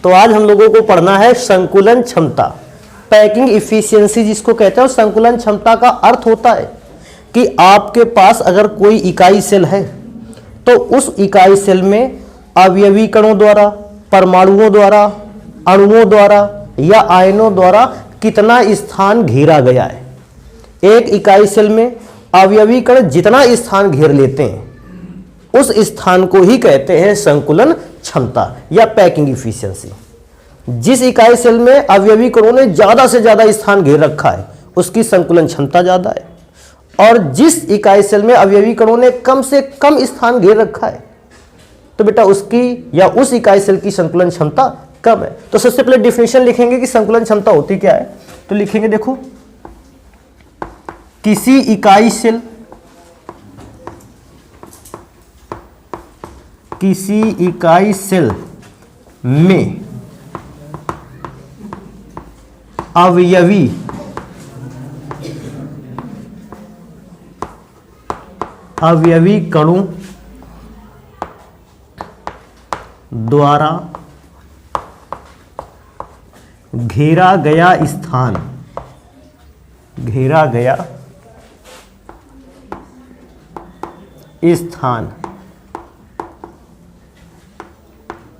तो आज हम लोगों को पढ़ना है संकुलन क्षमता, पैकिंग इफिशियंसी जिसको कहते हैं। और संकुलन क्षमता का अर्थ होता है कि आपके पास अगर कोई इकाई सेल है तो उस इकाई सेल में अवयवी कणों द्वारा, परमाणुओं द्वारा, अणुओं द्वारा या आयनों द्वारा कितना स्थान घेरा गया है। एक इकाई सेल में अवयवी कण जितना स्थान घेर लेते हैं उस स्थान को ही कहते हैं संकुलन क्षमता या पैकिंग इफिशियंसी। जिस इकाई सेल में अवयवी कणों ने ज्यादा से ज्यादा स्थान घेर रखा है उसकी संकुलन क्षमता ज्यादा है, और जिस इकाई सेल में अवयवी कणों ने कम से कम स्थान घेर रखा है तो बेटा उसकी या उस इकाई सेल की संकुलन क्षमता कम है। तो सबसे पहले डिफिनेशन लिखेंगे कि संकुलन क्षमता होती क्या है। तो लिखेंगे, देखो, किसी इकाई सेल में अवयवी कणों द्वारा घेरा गया स्थान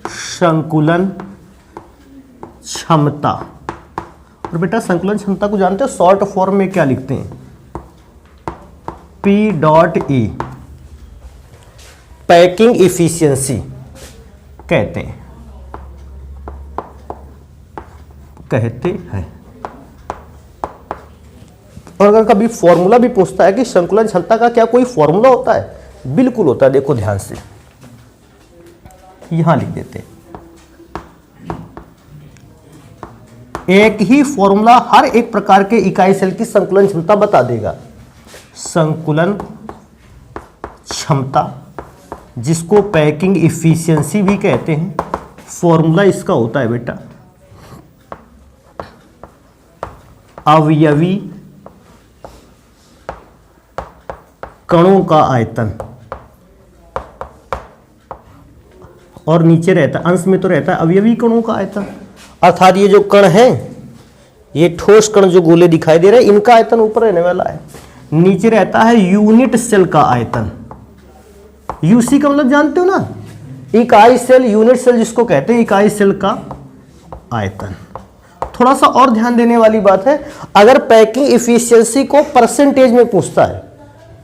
संकुलन क्षमता। और बेटा संकुलन क्षमता को जानते हो शॉर्ट फॉर्म में क्या लिखते हैं, P.E, पैकिंग इफिशियंसी कहते हैं। और अगर कभी फॉर्मूला भी पूछता है कि संकुलन क्षमता का क्या कोई फॉर्मूला होता है, बिल्कुल होता है। देखो ध्यान से, यहां लिख देते हैं। एक ही फॉर्मूला हर एक प्रकार के इकाई सेल की संकुलन क्षमता बता देगा। संकुलन क्षमता जिसको पैकिंग इफिशियंसी भी कहते हैं, फॉर्मूला इसका होता है बेटा अवयवी कणों का आयतन, और नीचे रहता है, अंश में तो रहता है अवयवी कणों का आयतन। अर्थात ये जो कण है, ये ठोस कण जो गोले दिखाई दे रहे हैं, इनका आयतन ऊपर रहने वाला है। नीचे रहता है यूनिट सेल का आयतन। यूसी का मतलब जानते हो ना, इकाई सेल, यूनिट सेल जिसको कहते हैं, इकाई सेल का आयतन। थोड़ा सा और ध्यान देने वाली बात है, अगर पैकिंग इफिशियंसी को परसेंटेज में पूछता है,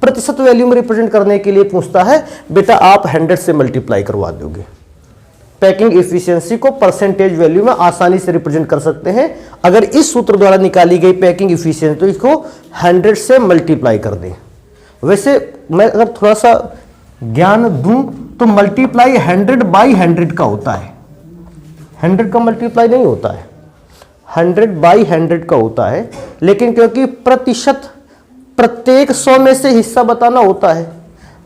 प्रतिशत वैल्यू में रिप्रेजेंट करने के लिए पूछता है, बेटा आप 100 से मल्टीप्लाई करवा दोगे। पैकिंग इफिशियंसी को परसेंटेज वैल्यू में आसानी से रिप्रेजेंट कर सकते हैं। अगर इस सूत्र द्वारा निकाली गई पैकिंग इफिशियंसी तो इसको 100 से मल्टीप्लाई कर दें। वैसे मैं अगर थोड़ा सा ज्ञान दूं तो मल्टीप्लाई 100/100 का होता है, 100 का मल्टीप्लाई नहीं होता है, 100/100 का होता है। लेकिन क्योंकि प्रतिशत प्रत्येक 100 में से हिस्सा बताना होता है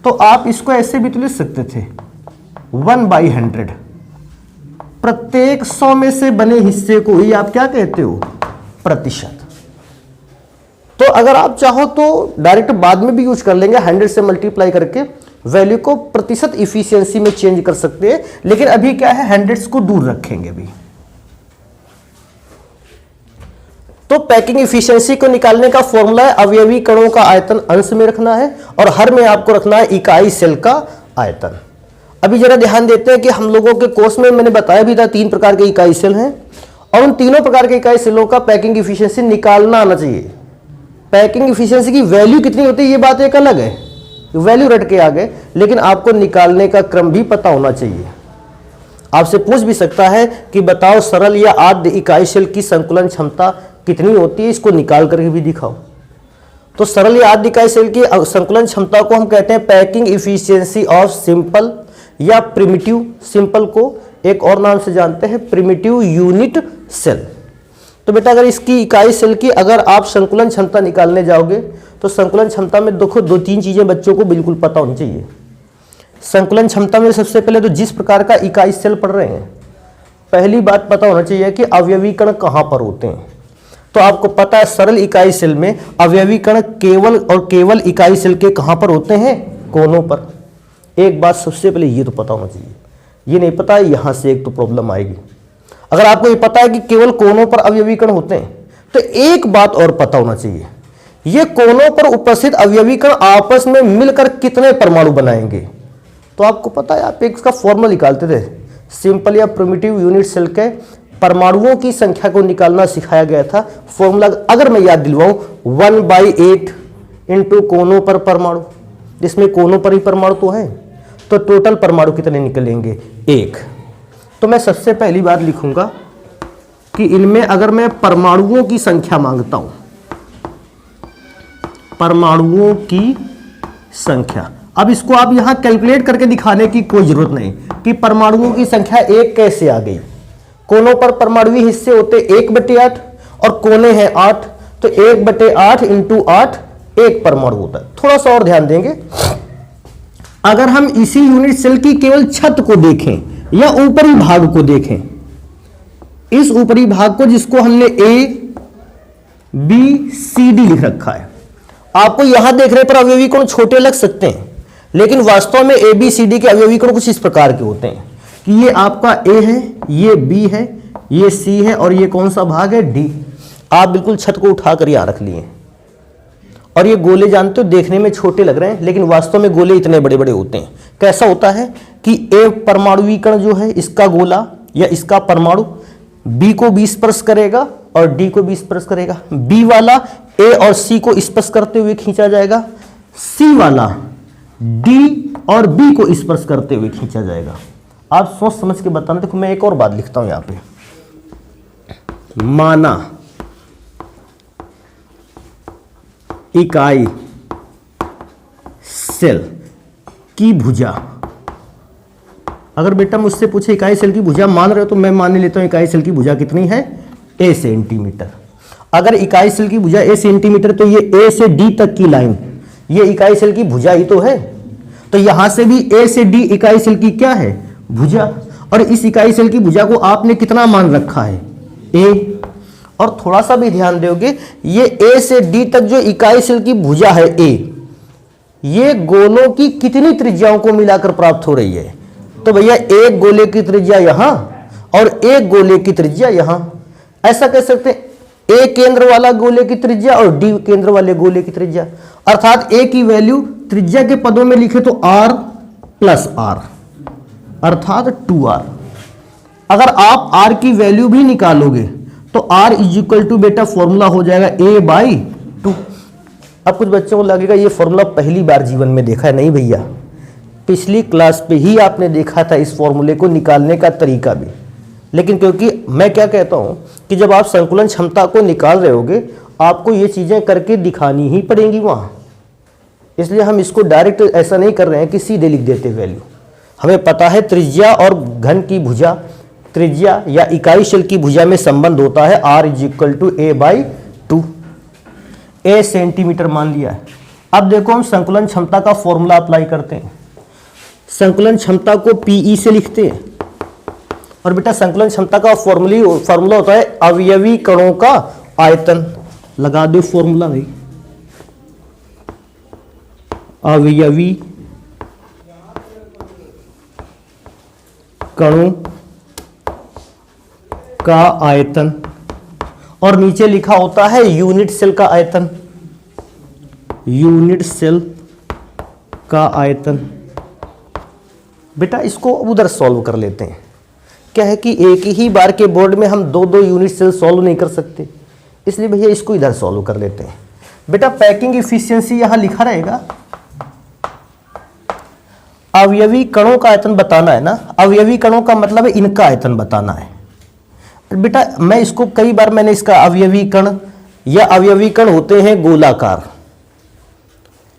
तो आप इसको ऐसे भी तो लिख सकते थे, 1/100। प्रत्येक 100 में से बने हिस्से को ही आप क्या कहते हो, प्रतिशत। तो अगर आप चाहो तो डायरेक्ट बाद में भी यूज कर लेंगे, 100 से मल्टीप्लाई करके वैल्यू को प्रतिशत इफिशियंसी में चेंज कर सकते हैं। लेकिन अभी क्या है, 100 को दूर रखेंगे भी। तो पैकिंग इफिशियंसी को निकालने का फॉर्मूला है अवयवी कणों का आयतन अंश में रखना है और हर में आपको रखना है इकाई सेल का आयतन। अभी जरा ध्यान देते हैं कि हम लोगों के कोर्स में मैंने बताया भी था 3 प्रकार के इकाई सेल हैं और उन तीनों प्रकार के इकाई सेलों का पैकिंग इफिशियंसी निकालना आना चाहिए। पैकिंग इफिशियंसी की वैल्यू कितनी होती है ये बात एक अलग है, वैल्यू रट के आ गए, लेकिन आपको निकालने का क्रम भी पता होना चाहिए। आपसे पूछ भी सकता है कि बताओ सरल या आद्य इकाई सेल की संकुलन क्षमता कितनी होती है, इसको निकाल करके भी दिखाओ। तो सरल या आद्य इकाई सेल की संकुलन क्षमता को हम कहते हैं पैकिंग इफिशियंसी ऑफ सिंपल या प्रिमिटिव। सिंपल को एक और नाम से जानते हैं प्रिमिटिव यूनिट सेल। तो बेटा अगर इसकी इकाई सेल की अगर आप संकुलन क्षमता निकालने जाओगे तो संकुलन क्षमता में देखो 2-3 चीजें बच्चों को बिल्कुल पता होनी चाहिए। संकुलन क्षमता में सबसे पहले तो जिस प्रकार का इकाई सेल पढ़ रहे हैं, पहली बात पता होना चाहिए कि अवयवी कण कहां पर होते हैं। तो आपको पता है सरल इकाई सेल में अवयवी कण केवल और केवल इकाई सेल के कहां पर होते हैं, कोनों पर। एक बात सबसे पहले ये तो पता होना चाहिए, ये नहीं पता यहां से एक तो प्रॉब्लम आएगी। अगर आपको ये पता है कि केवल कोनों पर अवयवी कण होते हैं, तो एक बात और पता होना चाहिए, ये कोनों पर उपस्थित अवयवी कण आपस में मिलकर कितने परमाणु बनाएंगे। तो आपको पता है, आप एक इसका फॉर्मूला निकालते थे, सिंपल या प्रिमिटिव यूनिट सेल के परमाणुओं की संख्या को निकालना सिखाया गया था। फॉर्मूला अगर मैं याद दिलवाऊं, 1/8 इंटू कोनों पर परमाणु, जिसमें कोनों पर ही परमाणु तो है, तो टोटल परमाणु कितने निकलेंगे, 1। तो मैं सबसे पहली बात लिखूंगा कि इनमें अगर मैं परमाणुओं की संख्या मांगता हूं, परमाणुओं की संख्या, अब इसको आप यहां कैलकुलेट करके दिखाने की कोई जरूरत नहीं कि परमाणुओं की संख्या 1 कैसे आ गई। कोनों पर परमाणुई हिस्से होते 1/8 और कोने हैं 8, तो 1/8 इंटू 8 1 परमाणु होता है। थोड़ा सा और ध्यान देंगे, अगर हम इसी यूनिट सेल की केवल छत को देखें या ऊपरी भाग को देखें, इस ऊपरी भाग को जिसको हमने ABCD लिख रखा है, आपको यहां देखने पर अवयवी कोण छोटे लग सकते हैं, लेकिन वास्तव में ABCD के अवयवी कोण कुछ इस प्रकार के होते हैं कि ये आपका A है, ये B है, ये C है और ये कौन सा भाग है, D। आप बिल्कुल छत को उठाकर यहां रख लिए और ये गोले जानते हो देखने में छोटे लग रहे हैं, लेकिन वास्तव में गोले इतने बड़े बड़े होते हैं। कैसा होता है कि A परमाणुवी कण जो है, इसका गोला या इसका परमाणु B को भी स्पर्श करेगा और D को भी स्पर्श करेगा। B वाला A और C को स्पर्श करते हुए खींचा जाएगा, C वाला D और B को स्पर्श करते हुए खींचा जाएगा। आप सोच समझ के बताना। देखो मैं एक और बात लिखता हूं यहां पे, माना इकाई सेल की भुजा, अगर बेटा मुझसे पूछे इकाई सेल की भुजा मान रहे हो, तो मैं मान लेता हूं इकाई सेल की भुजा कितनी है, A सेंटीमीटर। अगर इकाई सेल की भुजा A सेंटीमीटर, तो ये A से D तक की लाइन, ये इकाई सेल की भुजा ही तो है। तो यहां से भी A से D इकाई सेल की क्या है, भुजा। और इस इकाई सेल की भुजा को आपने कितना मान रखा है, A। और थोड़ा सा भी ध्यान दोगे, ये A से D तक जो इकाई सेल की भुजा है A, ये गोलों की कितनी त्रिज्याओं को मिलाकर प्राप्त हो रही है। तो भैया एक गोले की त्रिज्या यहां और एक गोले की त्रिज्या यहां, ऐसा कह सकते हैं A केंद्र वाला गोले की त्रिज्या और D केंद्र वाले गोले की त्रिज्या। अर्थात A की वैल्यू त्रिज्या के पदों में लिखे तो R प्लस R, अर्थात 2R। अगर आप R की वैल्यू भी निकालोगे तो R इज इक्वल टू बेटा फॉर्मूला हो जाएगा A/2। अब कुछ बच्चों को लगेगा ये फॉर्मूला पहली बार जीवन में देखा है। नहीं भैया, पिछली क्लास पे ही आपने देखा था इस फॉर्मूले को निकालने का तरीका भी। लेकिन क्योंकि मैं क्या कहता हूं कि जब आप संकुलन क्षमता को निकाल रहे होगे, आपको ये चीजें करके दिखानी ही पड़ेंगी वहां, इसलिए हम इसको डायरेक्ट ऐसा नहीं कर रहे हैं कि सीधे लिख देते वैल्यू। हमें पता है त्रिज्या और घन की भुजा, त्रिज्या या इकाई शेल की भुजा में संबंध होता है R is equal to A/2। A centimetre मान लिया है। अब देखो हम संकुलन क्षमता का फॉर्मूला अप्लाई करते हैं। संकुलन क्षमता को PE से लिखते हैं और बेटा संकुलन क्षमता का फॉर्मूला होता है अवयवी कणों का आयतन। लगा दो फॉर्मूला भाई, अवयवी कणों का आयतन, और नीचे लिखा होता है यूनिट सेल का आयतन, यूनिट सेल का आयतन। बेटा इसको उधर सॉल्व कर लेते हैं। क्या है कि एक ही बार के बोर्ड में हम दो दो यूनिट सेल सॉल्व नहीं कर सकते, इसलिए भैया इसको इधर सॉल्व कर लेते हैं। बेटा पैकिंग इफिशियंसी यहां लिखा रहेगा, अवयवी कणों का आयतन बताना है ना। अवयवी कणों का मतलब है इनका आयतन बताना है। बेटा मैं इसको कई बार मैंने इसका अवयवी कण या अवयवी कण होते हैं गोलाकार,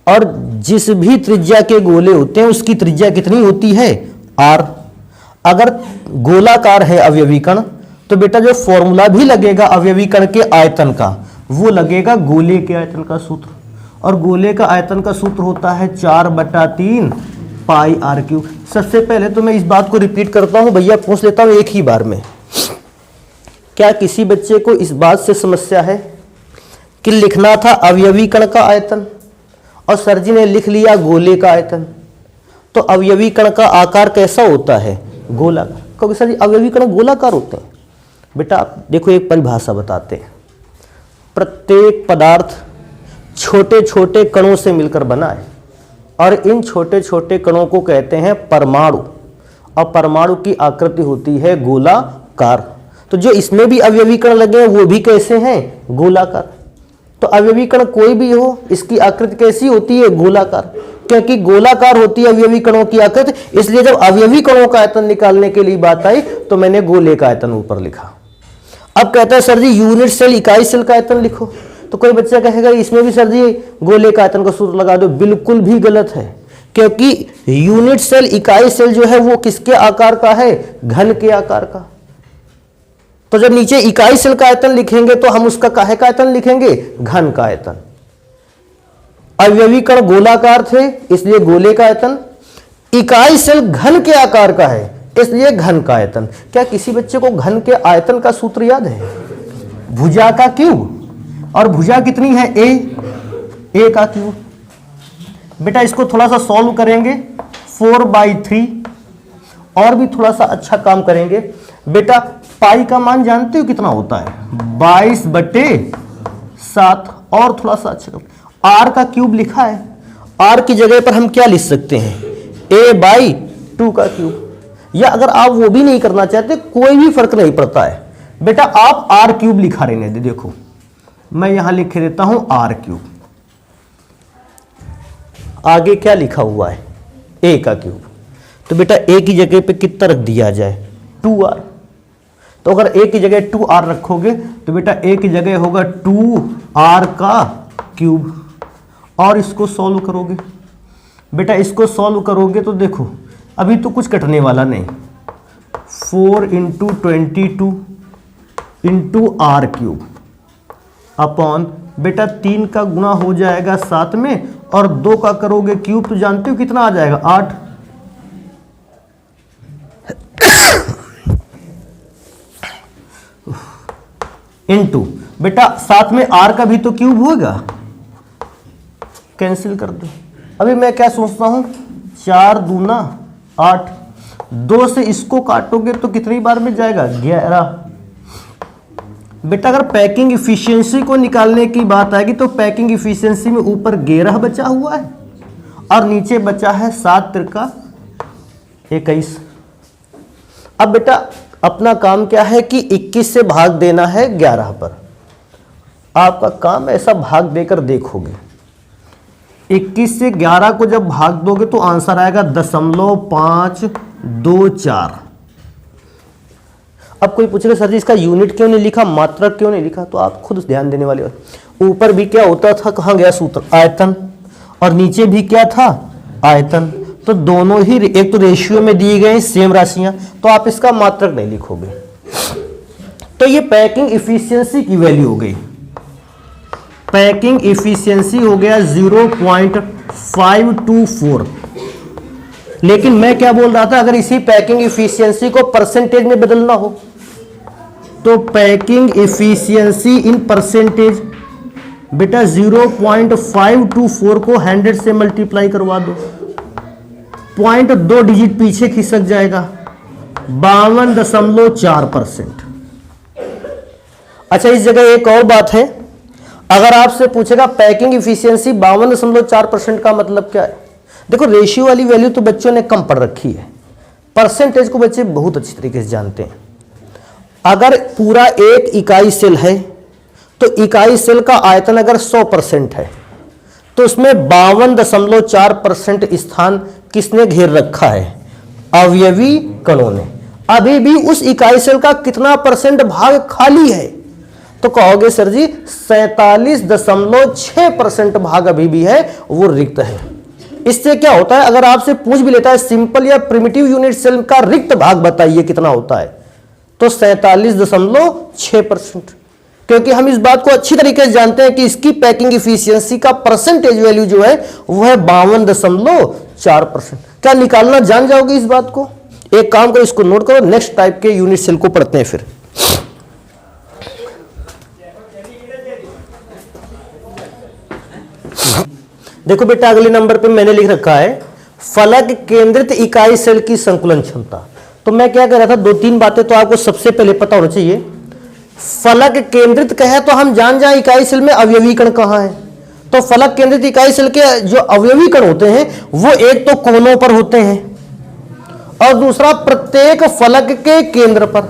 और जिस भी त्रिज्या के गोले होते हैं उसकी त्रिज्या कितनी होती है, R। अगर गोलाकार है अवयवी कण तो बेटा जो फॉर्मूला भी लगेगा अवयवी कण के आयतन का, वो लगेगा गोले के आयतन का सूत्र, और गोले का आयतन का सूत्र होता है 4/3 पाई R3। सबसे पहले तो मैं इस बात को रिपीट करता हूं भैया, पूछ लेता हूं एक ही बार में। क्या किसी बच्चे को इस बात से समस्या है कि लिखना था अवयवी कण का आयतन और सर जी ने लिख लिया गोले का आयतन? तो अवयवी कण का आकार कैसा होता है, गोलाकार, क्योंकि सर जी अवयवी कण गोलाकार होते हैं। बेटा आप देखो एक परिभाषा बताते हैं, प्रत्येक पदार्थ छोटे छोटे कणों से मिलकर बना है और इन छोटे छोटे कणों को कहते हैं परमाणु, और परमाणु की आकृति होती है गोलाकार। तो जो इसमें भी अवयवी कण लगे हैं वो भी कैसे हैं? गोलाकार। तो अवयवी कण कोई भी हो, इसकी आकृति कैसी होती है? गोलाकार, क्योंकि गोलाकार होती है अवयवी कणों की आकृति। इसलिए जब अवयवी कणों का आयतन निकालने के लिए बात आई तो मैंने गोले का आयतन ऊपर लिखा। अब कहता है सर जी यूनिट सेल इकाई सेल का आयतन लिखो, तो कोई बच्चा कहेगा इसमें भी सर जी गोले का आयतन का सूत्र लगा दो। बिल्कुल भी गलत है, क्योंकि यूनिट सेल इकाई सेल जो है वो किसके आकार का है? घन के आकार का। तो जब नीचे इकाई सेल का आयतन लिखेंगे तो हम उसका काहे का आयतन लिखेंगे? घन का आयतन। अवयवी कण गोलाकार थे इसलिए गोले का आयतन, इकाई सेल घन के आकार का है इसलिए घन का आयतन। क्या किसी बच्चे को घन के आयतन का सूत्र याद है? भुजा का क्यूब, और भुजा कितनी है? ए का क्यूब। बेटा इसको थोड़ा सा सॉल्व करेंगे, 4/3 और भी थोड़ा सा अच्छा काम करेंगे। बेटा पाई का मान जानते हो कितना होता है? 22/7। और थोड़ा सा अच्छा काम, आर का क्यूब लिखा है, आर की जगह पर हम क्या लिख सकते हैं? a/2 का क्यूब। या अगर आप वो भी नहीं करना चाहते कोई भी फर्क नहीं पड़ता है, बेटा आप आर क्यूब लिखा रहने दे। देखो मैं यहां लिख देता हूं आर क्यूब, आगे क्या लिखा हुआ है? ए का क्यूब। तो बेटा ए की जगह पे कितना रख दिया जाए? 2r। तो अगर ए की जगह 2r रखोगे तो बेटा ए की जगह होगा 2r का क्यूब। और इसको सॉल्व करोगे, बेटा इसको सॉल्व करोगे तो देखो अभी तो कुछ कटने वाला नहीं, 4 × 22 × r क्यूब अपॉन बेटा 3 का गुना हो जाएगा 7 में और 2 का करोगे क्यूब तो जानते हो कितना आ जाएगा? 8। इंटू बेटा साथ में r का भी तो क्यूब होगा, कैंसिल कर दो। अभी मैं क्या सोचता हूं, 4 दूना 8, 2 से इसको काटोगे तो कितनी बार में जाएगा? 11। बेटा अगर पैकिंग इफिशियंसी को निकालने की बात आएगी तो पैकिंग इफिशियंसी में ऊपर 11 बचा हुआ है और नीचे बचा है 7 × 21। अब बेटा अपना काम क्या है कि 21 से भाग देना है 11 पर। आपका काम ऐसा भाग देकर देखोगे, 21 से 11 को जब भाग दोगे तो आंसर आएगा 0.524। अब कोई पूछेगा सर जी इसका यूनिट क्यों नहीं लिखा, मात्रक क्यों नहीं लिखा? तो आप खुद ध्यान देने वाले हो। ऊपर भी क्या होता था, कहाँ गया सूत्र? आयतन। और नीचे भी क्या था? आयतन। तो दोनों ही एक तो रेशियो में दिए गए सेम राशियां, तो आप इसका मात्रक नहीं लिखोगे। तो ये पैकिंग इफिशियंसी की वैल्यू हो गई, पैकिंग इफिशियंसी हो गया 0.524। लेकिन मैं क्या बोल रहा था, अगर इसी पैकिंग इफिशियंसी को परसेंटेज में बदलना हो तो पैकिंग इफिशियंसी इन परसेंटेज, बेटा 0.524 को 100 से मल्टीप्लाई करवा दो, 0.2 डिजिट पीछे खिसक जाएगा, 52.4%। अच्छा इस जगह एक और बात है, अगर आपसे पूछेगा पैकिंग इफिशियंसी 52.4% का मतलब क्या है? देखो रेशियो वाली वैल्यू तो बच्चों ने कम पढ़ रखी है, परसेंटेज को बच्चे बहुत अच्छी तरीके से जानते हैं। अगर पूरा एक इकाई सेल है तो इकाई सेल का आयतन अगर 100% है तो उसमें 52.4% स्थान किसने घेर रखा है? अवयवी कणों ने। अभी भी उस इकाई सेल का कितना परसेंट भाग खाली है? तो कहोगे सर जी 47.6% भाग अभी भी है, वो रिक्त है। इससे क्या होता है, अगर आपसे पूछ भी लेता है सिंपल या प्रिमिटिव यूनिट सेल का रिक्त भाग बताइए कितना होता है, तो 47.6%। क्योंकि हम इस बात को अच्छी तरीके से जानते हैं कि इसकी पैकिंग इफिशियंसी का परसेंटेज वैल्यू जो है वो है 52.4%। क्या निकालना जान जाओगे इस बात को? एक काम करो, इसको नोट करो, नेक्स्ट टाइप के यूनिट सेल को पढ़ते हैं फिर। देखो बेटा अगले नंबर पे मैंने लिख रखा है फलक केंद्रित इकाई सेल की संकुलन क्षमता। तो मैं क्या कह रहा था, 2-3 बातें तो आपको सबसे पहले पता होना चाहिए फलक केंद्रित कहे तो हम जान जाए इकाई सेल में अवयवी कण कहाँ है। तो फलक केंद्रित इकाई सेल के जो अवयवी कण होते हैं वो एक तो कोनों पर होते हैं और दूसरा प्रत्येक फलक के केंद्र पर।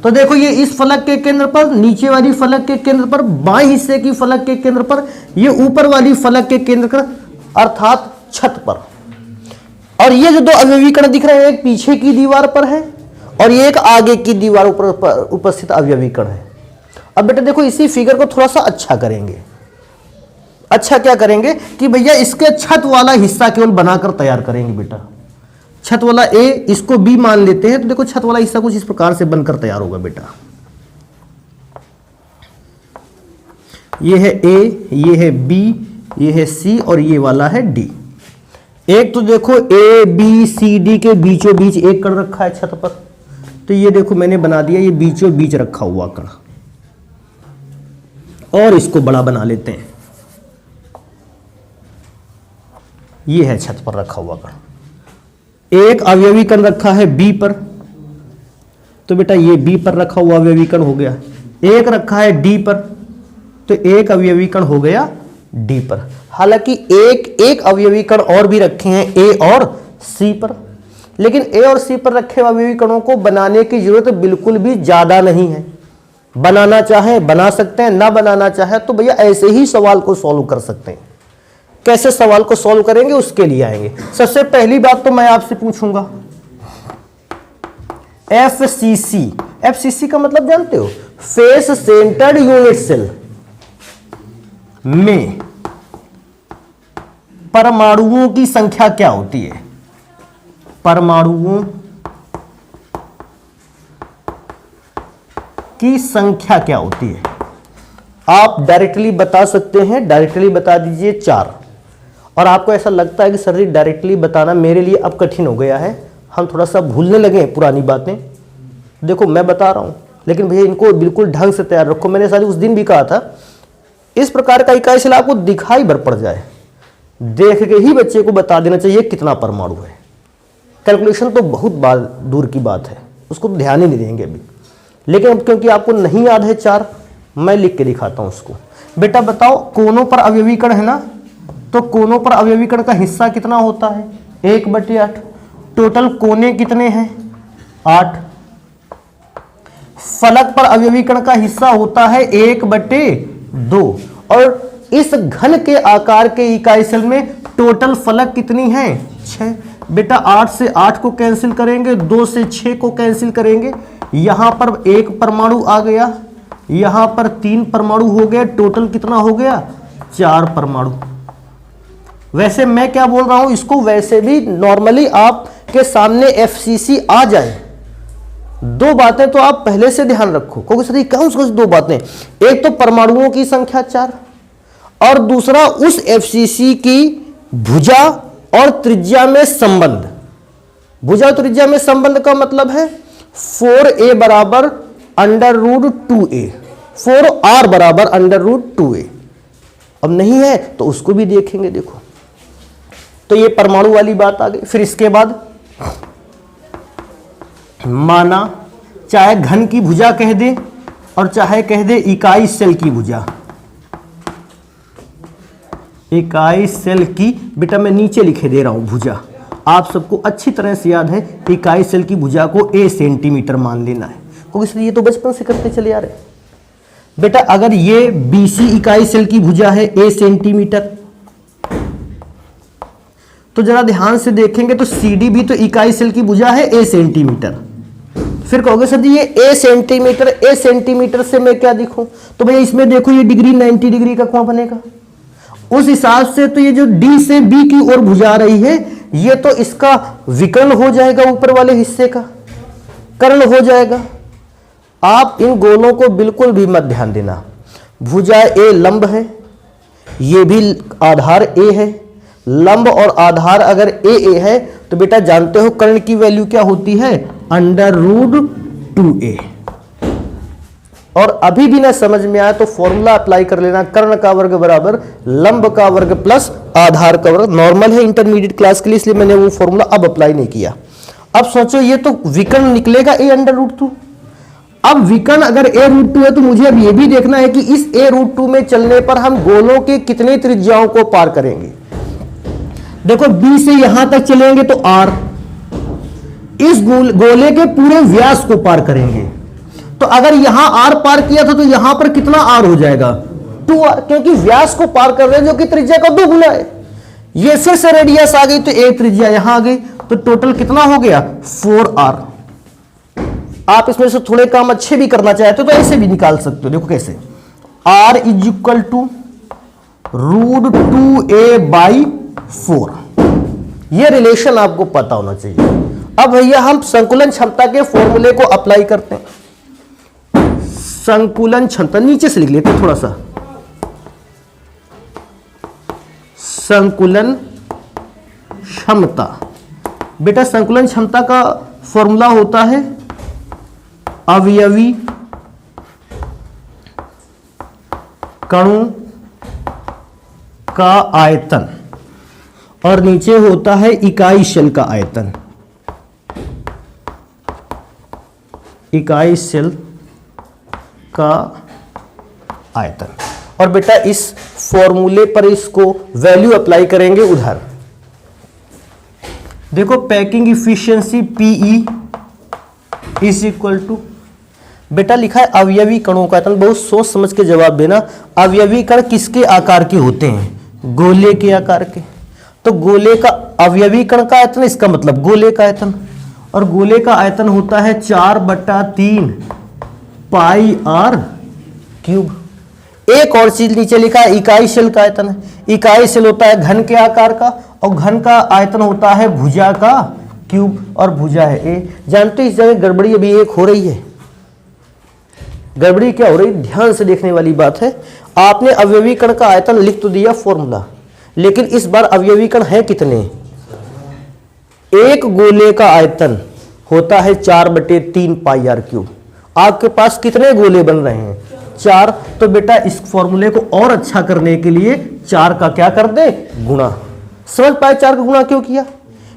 तो देखो ये इस फलक के केंद्र पर, नीचे वाली फलक के केंद्र पर, बाएं हिस्से की फलक के केंद्र पर, ये ऊपर वाली फलक के केंद्र पर अर्थात छत पर। और ये जो दो अवयवी कण दिख रहे हैं, एक पीछे की दीवार पर है और ये एक आगे की दीवार पर उपस्थित अवयवी कण है। अब बेटा देखो इसी फिगर को थोड़ा सा अच्छा करेंगे। अच्छा क्या करेंगे कि भैया इसके छत वाला हिस्सा केवल बनाकर तैयार करेंगे बेटा। छत वाला ए, इसको बी मान लेते हैं। तो देखो छत वाला हिस्सा कुछ इस प्रकार से बनकर तैयार होगा बेटा। ये है ए, ये है बी, ये है सी और ये वाला है डी। एक तो देखो ए बी सी डी के बीचों बीच एक कण रखा है छत पर। तो ये देखो मैंने बना दिया, ये बीचों बीच रखा हुआ कण। और इसको बड़ा बना लेते हैं। ये है छत पर रखा हुआ कण। एक अवयवी कण रखा है बी पर, तो बेटा ये बी पर रखा हुआ अवयवी कण हो गया। एक रखा है डी पर, तो एक अवयवी कण हो गया डी पर। हालांकि एक अवयवी कण और भी रखे हैं ए और सी पर, लेकिन ए और सी पर रखे हुए अवयवी कणों को बनाने की जरूरत बिल्कुल भी ज्यादा नहीं है। बनाना चाहे बना सकते हैं, ना बनाना चाहे तो भैया ऐसे ही सवाल को सॉल्व कर सकते हैं। कैसे सवाल को सॉल्व करेंगे उसके लिए आएंगे। सबसे पहली बात तो मैं आपसे पूछूंगा एफसीसी। एफसीसी का मतलब जानते हो? फेस सेंटर्ड यूनिट सेल में परमाणुओं की संख्या क्या होती है? परमाणुओं की संख्या क्या होती है? आप डायरेक्टली बता सकते हैं, डायरेक्टली बता दीजिए 4। और आपको ऐसा लगता है कि सर जी डायरेक्टली बताना मेरे लिए अब कठिन हो गया है, हम थोड़ा सा भूलने लगे हैं पुरानी बातें। देखो मैं बता रहा हूं, लेकिन भैया इनको बिल्कुल ढंग से तैयार रखो। मैंने सारी उस दिन भी कहा था इस प्रकार का इकाई सेल आपको दिखाई भर पड़ जाए, देख के ही बच्चे को बता देना चाहिए कितना परमाणु है। कैलकुलेशन तो बहुत दूर की बात है, उसको ध्यान ही नहीं देंगे अभी। लेकिन अब क्योंकि आपको नहीं याद है 4, मैं लिख के दिखाता हूं उसको। बेटा बताओ कोनों पर अवयवी कण है ना, तो कोनों पर अवयवी कण का हिस्सा कितना होता है? 1/8। टोटल कोने कितने हैं? 8। फलक पर अवयवी कण का हिस्सा होता है 1/2। और इस घन के आकार के इकाई सेल में टोटल फलक कितनी है? 6। बेटा 8 से 8 को कैंसिल करेंगे, 2 से 6 को कैंसिल करेंगे, यहां पर 1 परमाणु आ गया, यहां पर 3 परमाणु हो गए। टोटल कितना हो गया? 4 परमाणु। वैसे मैं क्या बोल रहा हूं, इसको वैसे भी नॉर्मली आपके सामने एफसीसी आ जाए, 2 बातें तो आप पहले से ध्यान रखो। क्योंकि सर कौन सी 2 बातें? एक तो परमाणुओं की संख्या 4 और दूसरा उस एफसीसी की भुजा और त्रिज्या में संबंध। भुजा और त्रिज्या में संबंध का मतलब है 4a बराबर √2a, 4r बराबर √2a। अब नहीं है तो उसको भी देखेंगे। देखो तो ये परमाणु वाली बात आ गई। फिर इसके बाद माना चाहे घन की भुजा कह दे और चाहे कह दे इकाई सेल की भुजा। इकाई सेल की, बेटा मैं नीचे लिखे दे रहा हूं भुजा, आप सबको अच्छी तरह से याद है इकाई सेल की भुजा को a सेंटीमीटर मान लेना है, क्योंकि ये तो बचपन से करते चले आ रहे। बेटा अगर ये BC इकाई सेल की भुजा है a सेंटीमीटर, तो जरा ध्यान से देखेंगे तो CD भी तो इकाई सेल की भुजा है a सेंटीमीटर। फिर कहोगे सर जी ये a सेंटीमीटर से मैं क्या दिखूं? तो भैया इसमें देखो ये डिग्री 90 डिग्री का कौन बनेगा? उस हिसाब से तो ये जो D से B की ओर भुजा रही है ये तो इसका विकर्ण हो जाएगा, ऊपर वाले हिस्से का कर्ण हो जाएगा। आप इन गोलों को बिल्कुल भी मत ध्यान देना। भुजा A लंब है, ये भी आधार A है। लंब और आधार अगर A है तो बेटा जानते हो कर्ण की वैल्यू क्या होती है? √2a। और अभी भी ना समझ में आया तो फॉर्मूला अप्लाई कर लेना, कर्ण का वर्ग बराबर लंब का वर्ग प्लस आधार का वर्ग। नॉर्मल है इंटरमीडिएट क्लास के लिए, इसलिए मैंने वो फॉर्मूला अब अप्लाई नहीं किया। अब सोचो ये तो विकर्ण निकलेगा a √2। अब विकर्ण अगर a√2 है तो मुझे अब ये भी देखना है कि इस a√2 में चलने पर हम गोलों के कितने त्रिज्याओं को पार करेंगे। देखो B से यहां तक चलेंगे तो R, इस गोले के पूरे व्यास को पार करेंगे। तो अगर यहां R पार किया था तो यहां पर कितना R हो जाएगा 2R, क्योंकि व्यास को पार कर रहे हैं जो कि त्रिज्या का 2 गुना है। ये फिर से रेडियस आ गई तो एक त्रिज्या यहां आ गई, तो टोटल कितना हो गया 4R। आप इसमें से थोड़े काम अच्छे भी करना चाहते हो तो ऐसे भी निकाल सकते हो। देखो कैसे, R is equal to √2a/4, ये रिलेशन आपको पता होना चाहिए। अब भैया हम संकुलन क्षमता के फॉर्मूले को अप्लाई करते हैं। संकुलन क्षमता नीचे से लिख लेते हैं थोड़ा सा, संकुलन क्षमता। बेटा संकुलन क्षमता का फॉर्मूला होता है अवयवी कणों का आयतन और नीचे होता है इकाई शेल का आयतन। इकाई शेल का आयतन। और बेटा इस फॉर्मूले पर इसको वैल्यू अप्लाई करेंगे उधर। देखो packing efficiency PE is equal to, बेटा लिखा है अवयवी कणों का आयतन। बहुत सोच समझ के जवाब देना। अवयवी कण किसके आकार के होते हैं? गोले के आकार के। तो गोले का अवयवी कण का आयतन, इसका मतलब गोले का आयतन, और गोले का आयतन होता है 4/3 πr³। एक और चीज नीचे लिखा है इकाई शेल का आयतन है। इकाई शेल होता है घन के आकार का और घन का आयतन होता है भुजा का क्यूब, और भुजा है A। जानते हो इस जगह गड़बड़ी अभी एक हो रही है। गड़बड़ी क्या हो रही, ध्यान से देखने वाली बात है। आपने अवयवी कण का आयतन लिख तो दिया फॉर्मूला, लेकिन इस बार अवयवी कण है कितने? एक गोले का आयतन होता है 4/3 πr³। आपके पास कितने गोले बन रहे हैं? 4। तो बेटा इस फॉर्मूले को और अच्छा करने के लिए 4 का क्या कर दे? गुणा। समझ पाए 4 का गुणा क्यों किया?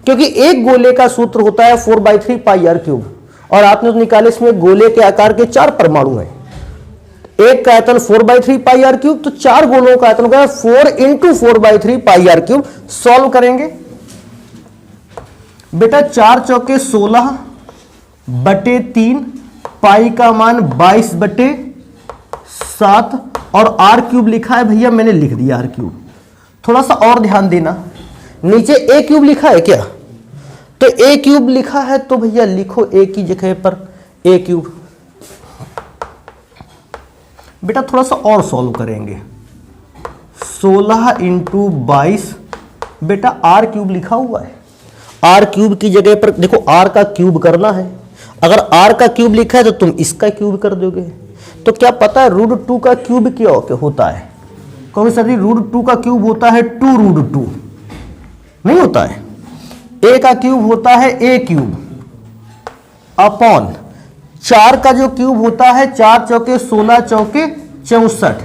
क्योंकि एक गोले का सूत्र होता है 4/3 πr³, और आपने तो निकाले इसमें गोले के आकार के 4 परमाणु हैं। एक का आयतन 4/3 πr³, तो 4 गोलों का आयतन होगा 4 × 4/3 πr³। सॉल्व करेंगे बेटा, 4 चौके 16/3, पाई का मान 22/7, और r³ लिखा है भैया, मैंने लिख दिया r³। थोड़ा सा और ध्यान देना, नीचे a³ लिखा है क्या? तो a³ लिखा है तो भैया लिखो a की जगह पर a³। बेटा थोड़ा सा और सॉल्व करेंगे, 16 × 22, बेटा r³ लिखा हुआ है। r³ की जगह पर देखो r का क्यूब करना है। अगर r का क्यूब लिखा है तो तुम इसका क्यूब कर दोगे। तो क्या पता है √2 का क्यूब क्या होता है? कहोगे सर जी √2 का क्यूब होता है 2√2, नहीं होता है। a का क्यूब होता है a³ अपॉन 4 का जो क्यूब होता है 4 चौके 16 चौके 64,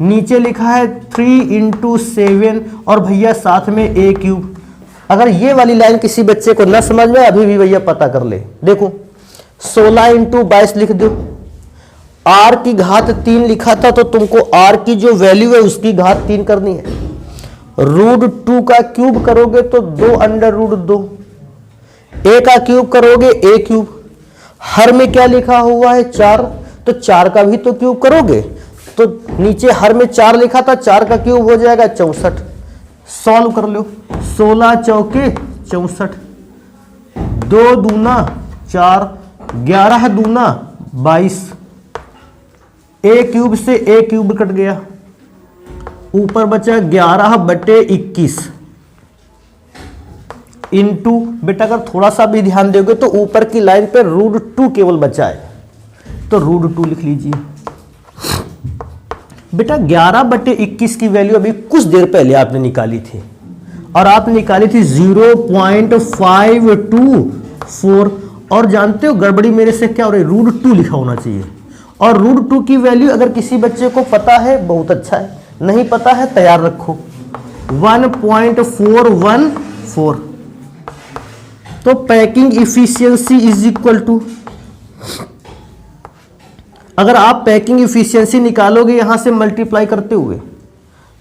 नीचे लिखा है 3 × 7, और भैया साथ में a³। अगर ये वाली लाइन किसी बच्चे को ना समझ में अभी भी भैया पता कर ले। देखो 16 × 22 लिख दो, r की घात 3 लिखा था तो तुमको r की जो वैल्यू है उसकी घात 3 करनी है। √2 का क्यूब करोगे तो 2√2, a का क्यूब करोगे a³, हर में क्या लिखा हुआ है 4, तो 4 का भी तो क्यूब करोगे, तो नीचे हर में 4 लिखा था, 4 का क्यूब हो जाएगा 64। सॉल्व कर लो, 16 चौके 64, 2 दूना 4, 11 दूना 22, a³ से a³ कट गया, ऊपर बचा 11/21 इंटू, बेटा अगर थोड़ा सा भी ध्यान दोगे तो ऊपर की लाइन पे √2 केवल बचा है, तो √2 लिख लीजिए। बेटा 11/21 की वैल्यू अभी कुछ देर पहले आपने निकाली थी, और आपने निकाली थी 0.524, और जानते हो गड़बड़ी मेरे से क्या हो रही है, √2 लिखा होना चाहिए। और √2 की वैल्यू अगर किसी बच्चे को पता है बहुत अच्छा है, नहीं पता है तैयार रखो 1.414। तो packing efficiency is equal to अगर आप पैकिंग इफिशियंसी निकालोगे यहां से मल्टीप्लाई करते हुए,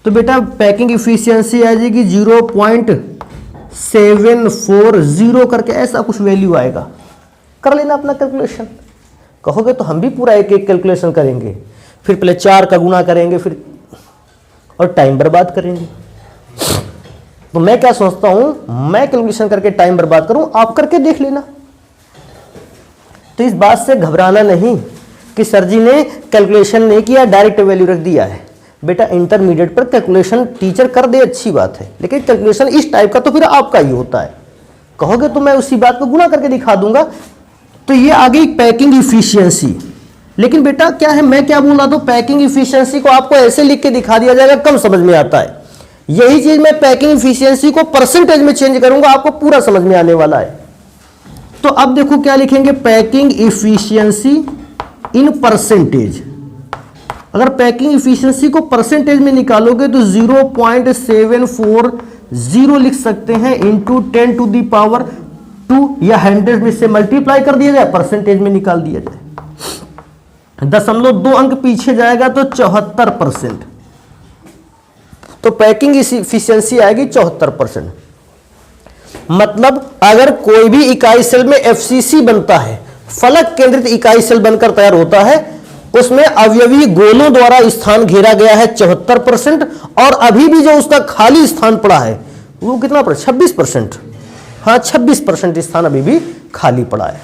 तो बेटा पैकिंग इफिशियंसी आ जाएगी 0.740 करके ऐसा कुछ वैल्यू आएगा। कर लेना अपना कैलकुलेशन। कहोगे तो हम भी पूरा एक एक कैलकुलेशन करेंगे, फिर पहले 4 का गुणा करेंगे, फिर और टाइम बर्बाद करेंगे। तो मैं क्या सोचता हूं, मैं कैलकुलेशन करके टाइम बर्बाद करूं, आप करके देख लेना। तो इस बात से घबराना नहीं कि सर जी ने कैलकुलेशन नहीं किया, डायरेक्ट वैल्यू रख दिया है। बेटा इंटरमीडिएट पर कैलकुलेशन टीचर कर दे अच्छी बात है, लेकिन कैलकुलेशन इस टाइप का तो फिर आपका ही होता है। कहोगे तो मैं उसी बात को गुणा करके दिखा दूंगा। तो ये आ गई पैकिंग इफिशियंसी। लेकिन बेटा क्या है, मैं क्या बोल रहा था, पैकिंग इफिशियंसी को आपको ऐसे लिख के दिखा दिया जाएगा, कम समझ में आता है। यही चीज मैं पैकिंग इफिशियंसी को परसेंटेज में चेंज करूंगा, आपको पूरा समझ में आने वाला है। तो अब देखो क्या लिखेंगे, पैकिंग इफिशियंसी इन परसेंटेज। अगर पैकिंग इफिशियंसी को परसेंटेज में निकालोगे तो 0.740 लिख सकते हैं इंटू 10 टू दी पावर 2, या 100 में से मल्टीप्लाई कर दिया जाए, परसेंटेज में निकाल दिया जाए। 0.2 अंक पीछे जाएगा तो 74%। तो पैकिंग इफिशियंसी आएगी 74%। मतलब अगर कोई भी इकाई सेल में एफसीसी बनता है, फलक केंद्रित इकाई सेल बनकर तैयार होता है, उसमें अवयवी गोलों द्वारा स्थान घेरा गया है 74%, और अभी भी जो उसका खाली स्थान पड़ा है वो कितना पड़ा, 26%। हाँ 26% स्थान अभी भी खाली पड़ा है।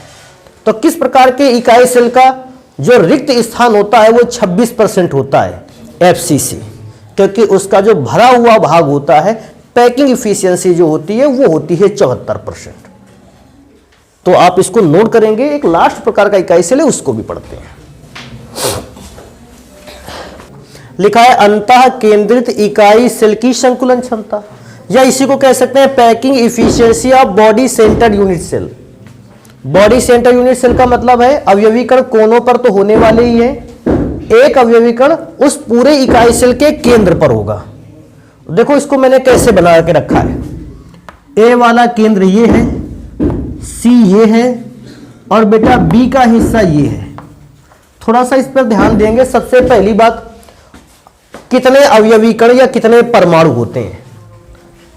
तो किस प्रकार के इकाई सेल का जो रिक्त स्थान होता है वो 26% होता है, एफसीसी, क्योंकि उसका जो भरा हुआ भाग होता है, पैकिंग इफिशियंसी जो होती है वो होती है 74%। तो आप इसको नोट करेंगे। एक लास्ट प्रकार का इकाई सेल है, उसको भी पढ़ते हैं। लिखा है अंतः केंद्रित इकाई सेल की संकुलन क्षमता, या इसी को कह सकते हैं packing efficiency of body centred unit cell. Body centre unit cell का मतलब है अवयवीकरण कोनों पर तो होने वाले ही है, एक अवयवीकरण उस पूरे इकाई सेल के केंद्र पर होगा। देखो इसको मैंने कैसे बना के रखा है, ए वाला केंद्र ये है, सी ये है, और बेटा बी का हिस्सा ये है। थोड़ा सा इस पर ध्यान देंगे। सबसे पहली बात, कितने अवयवीकरण या कितने परमाणु होते हैं,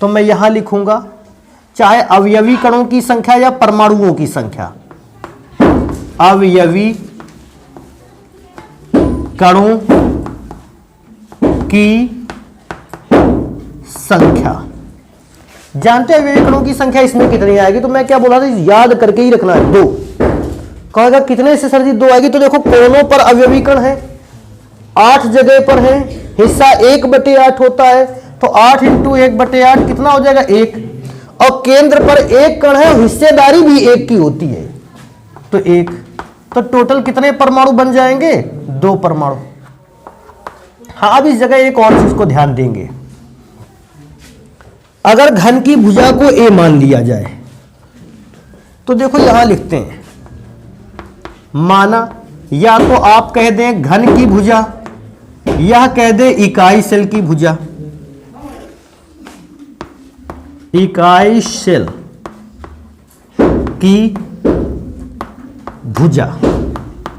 तो मैं यहां लिखूंगा चाहे अवयवी कणों की संख्या या परमाणुओं की संख्या, अवयवी कणों की संख्या। जानते हैं अवयवी कणों की संख्या इसमें कितनी आएगी, तो मैं क्या बोला था, याद करके ही रखना है, 2। कहेगा कितने से सर जी 2 आएगी, तो देखो कोनों पर अवयवी कण है 8 जगह पर है, हिस्सा 1/8 होता है, तो 8 × 1/8 कितना हो जाएगा, 1। और केंद्र पर एक कण है, हिस्सेदारी भी 1 की होती है, तो 1। तो टोटल कितने परमाणु बन जाएंगे, 2 परमाणु। हाँ अब इस जगह एक और चीज को ध्यान देंगे। अगर घन की भुजा को A मान लिया जाए, तो देखो यहां लिखते हैं, माना या तो आप कह दें घन की भुजा, यह कह दे इकाई सेल की भुजा, इकाई सेल की भुजा,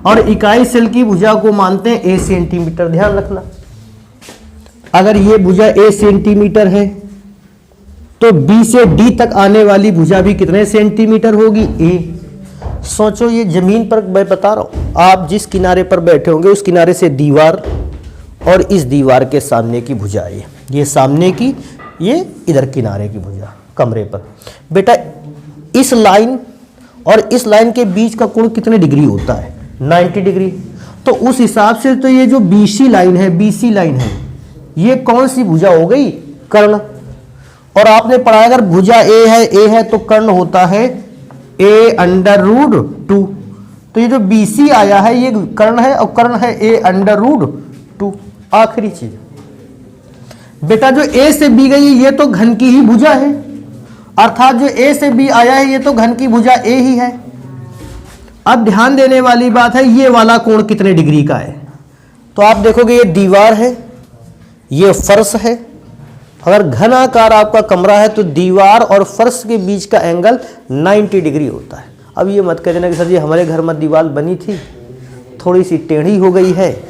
और इकाई सेल की भुजा को मानते हैं A सेंटीमीटर। ध्यान रखना, अगर ये भुजा A सेंटीमीटर है तो B से D तक आने वाली भुजा भी कितने सेंटीमीटर होगी, A। सोचो ये जमीन पर मैं बता रहा हूं, आप जिस किनारे पर बैठे होंगे उस किनारे से दीवार, और इस दीवार के सामने की भुजा, ये सामने की, ये इधर किनारे की भुजा कमरे पर। बेटा इस लाइन और इस लाइन के बीच का कोण कितने डिग्री होता है, 90 डिग्री। तो उस हिसाब से तो ये जो BC लाइन है, BC लाइन है, ये कौन सी भुजा हो गई, कर्ण। और आपने पढ़ा अगर भुजा A है तो कर्ण होता है A√2। तो ये जो BC आया है ये कर्ण है, और कर्ण है A√2। आखिरी चीज बेटा, जो A से B गई ये तो घन की ही भुजा है, अर्थात जो A से B आया है ये तो घन की भुजा A ही है। अब ध्यान देने वाली बात है, ये वाला कोण कितने डिग्री का है, तो आप देखोगे ये दीवार है, ये फर्श है। अगर घन आकार आपका कमरा है तो दीवार और फर्श के बीच का एंगल 90 डिग्री होता है। अब ये मत कह देना कि सर जी हमारे घर में दीवार बनी थी, थोड़ी सी टेढ़ी हो गई है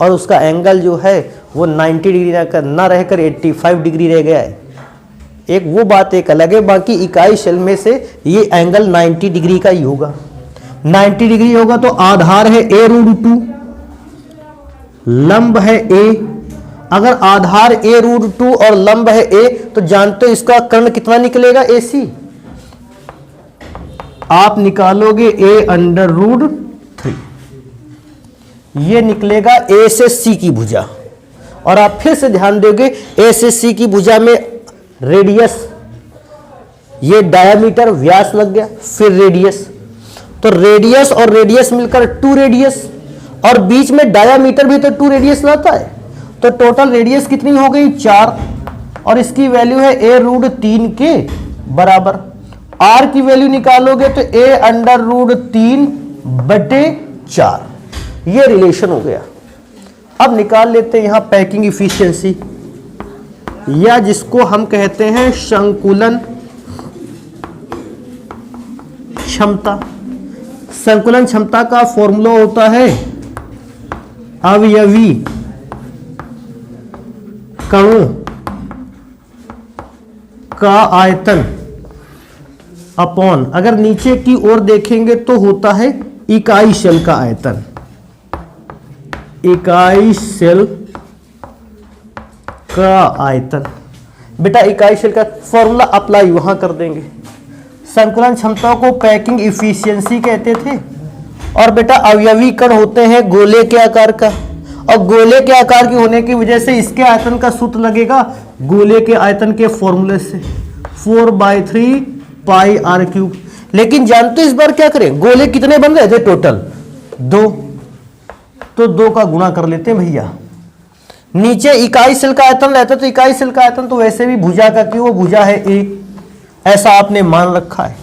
और उसका एंगल जो है वो 90 डिग्री ना रहकर 85 डिग्री रह गया है। एक वो बात एक अलग है, बाकी इकाई शेल में से ये एंगल 90 डिग्री का ही होगा। 90 डिग्री होगा तो आधार है a√2, लंब है a। अगर आधार a√2 और लंब है a तो जानते हो इसका कर्ण कितना निकलेगा, AC। आप निकालोगे a√3, ये निकलेगा a से c की भुजा। और आप फिर से ध्यान दोगे a से c की भुजा में रेडियस, ये डायामीटर व्यास लग गया, फिर रेडियस, तो रेडियस और रेडियस मिलकर 2 रेडियस, और बीच में डायामीटर भी तो 2 रेडियस लाता है। तो टोटल रेडियस कितनी हो गई, 4, और इसकी वैल्यू है a√3 के बराबर। r की वैल्यू निकालोगे तो a√3/4, ये रिलेशन हो गया। अब निकाल लेते हैं यहां पैकिंग इफिशिएंसी, या जिसको हम कहते हैं संकुलन क्षमता। संकुलन क्षमता का फॉर्मूला होता है अवयवी कणों का आयतन अपॉन, अगर नीचे की ओर देखेंगे तो होता है इकाई शेल का आयतन। इकाई शेल का आयतन, बेटा इकाई शेल का फॉर्मूला अप्लाई वहां कर देंगे। संकुलन क्षमता को पैकिंग इफिशियंसी कहते थे। और बेटा अवयवी कण होते हैं गोले के आकार का, और गोले के आकार के होने की वजह से इसके आयतन का सूत्र लगेगा गोले के आयतन के फॉर्मूले से 4/3 πr³। लेकिन जानते इस बार क्या करें, गोले कितने बन रहे थे टोटल, 2, तो 2 का गुणा कर लेते हैं भैया। नीचे इकाई शेल का आयतन रहता है तो इकाई शेल का आयतन तो वैसे भी भुजा का क्यों, वो भुजा है a, ऐसा आपने मान रखा है।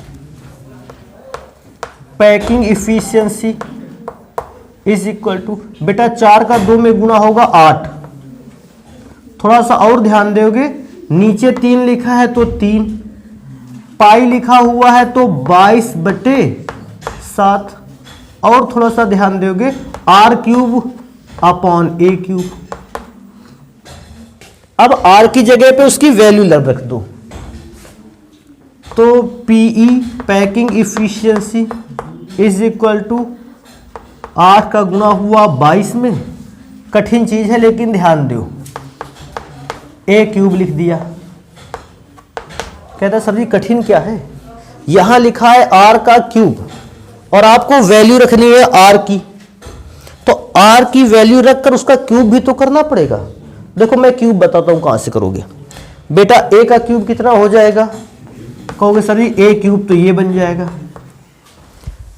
Packing efficiency is equal to, बेटा 4 का 2 में गुणा होगा 8। थोड़ा सा और ध्यान दोगे, नीचे 3 लिखा है तो 3, पाई लिखा हुआ है तो 22/7, और थोड़ा सा ध्यान दोगे r³/a³। अब r की जगह पे उसकी वैल्यू रख दो, तो PE packing efficiency is equal to 8 का गुणा हुआ 22 में। कठिन चीज है लेकिन ध्यान दो, a³ लिख दिया। कहता सर जी कठिन क्या है, यहां लिखा है r का क्यूब और आपको वैल्यू रखनी है r की, तो r की वैल्यू रखकर उसका क्यूब भी तो करना पड़ेगा। देखो मैं क्यूब बताता हूं कहां से करोगे। बेटा a का क्यूब कितना हो जाएगा, कहोगे सर जी a³ तो ये बन जाएगा।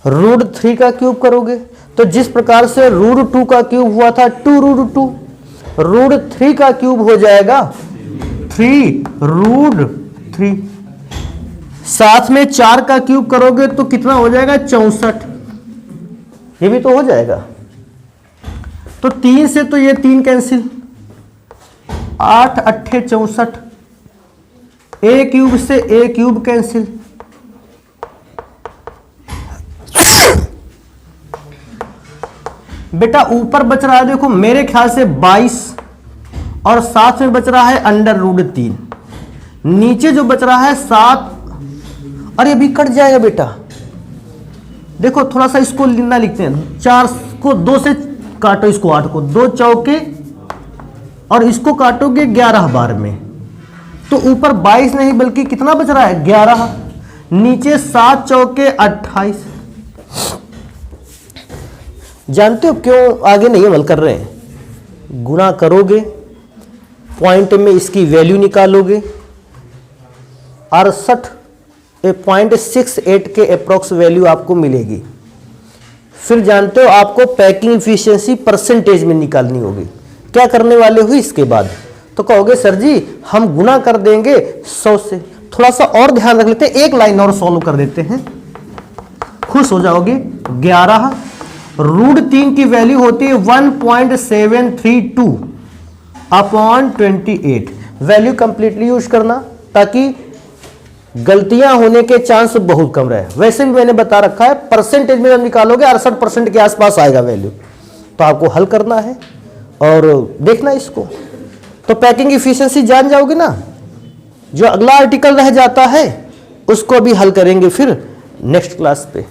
√3 का क्यूब करोगे तो जिस प्रकार से √2 का क्यूब हुआ था 2√2, √3 का क्यूब हो जाएगा 3√3। साथ में 4 का क्यूब करोगे तो कितना हो जाएगा 64, ये भी तो हो जाएगा। तो 3 से तो ये 3 कैंसिल, 8 8 64, a³ से a³ कैंसिल, बेटा ऊपर बच रहा है देखो मेरे ख्याल से 22 और साथ में बच रहा है √3, नीचे जो बच रहा है 7, अरे अभी कट जाएगा बेटा। देखो थोड़ा सा इसको ना लिखते हैं, 4 को 2 से काटो, इसको 8 को 2 चौके और इसको काटोगे 11 बार में, तो ऊपर 22 नहीं बल्कि कितना बच रहा है 11, नीचे 7 चौके 28। जानते हो क्यों आगे नहीं अमल कर रहे हैं, गुणा करोगे पॉइंट में इसकी वैल्यू निकालोगे 68.68 के अप्रोक्स वैल्यू आपको मिलेगी। फिर जानते हो आपको पैकिंग इफिशियंसी परसेंटेज में निकालनी होगी। क्या करने वाले हो इसके बाद, तो कहोगे सर जी हम गुणा कर देंगे 100 से। थोड़ा सा और ध्यान रख लेते हैं, एक लाइन और सॉल्व कर देते हैं, खुश हो जाओगे। 11 √3 की वैल्यू होती है 1.732/28। वैल्यू कंप्लीटली यूज करना ताकि गलतियां होने के चांस बहुत कम रहे। वैसे भी मैंने बता रखा है, परसेंटेज में जब निकालोगे 68% के आसपास आएगा वैल्यू। तो आपको हल करना है और देखना इसको, तो पैकिंग इफिशिएंसी जान जाओगे ना। जो अगला आर्टिकल रह जाता है उसको भी हल करेंगे फिर नेक्स्ट क्लास पे।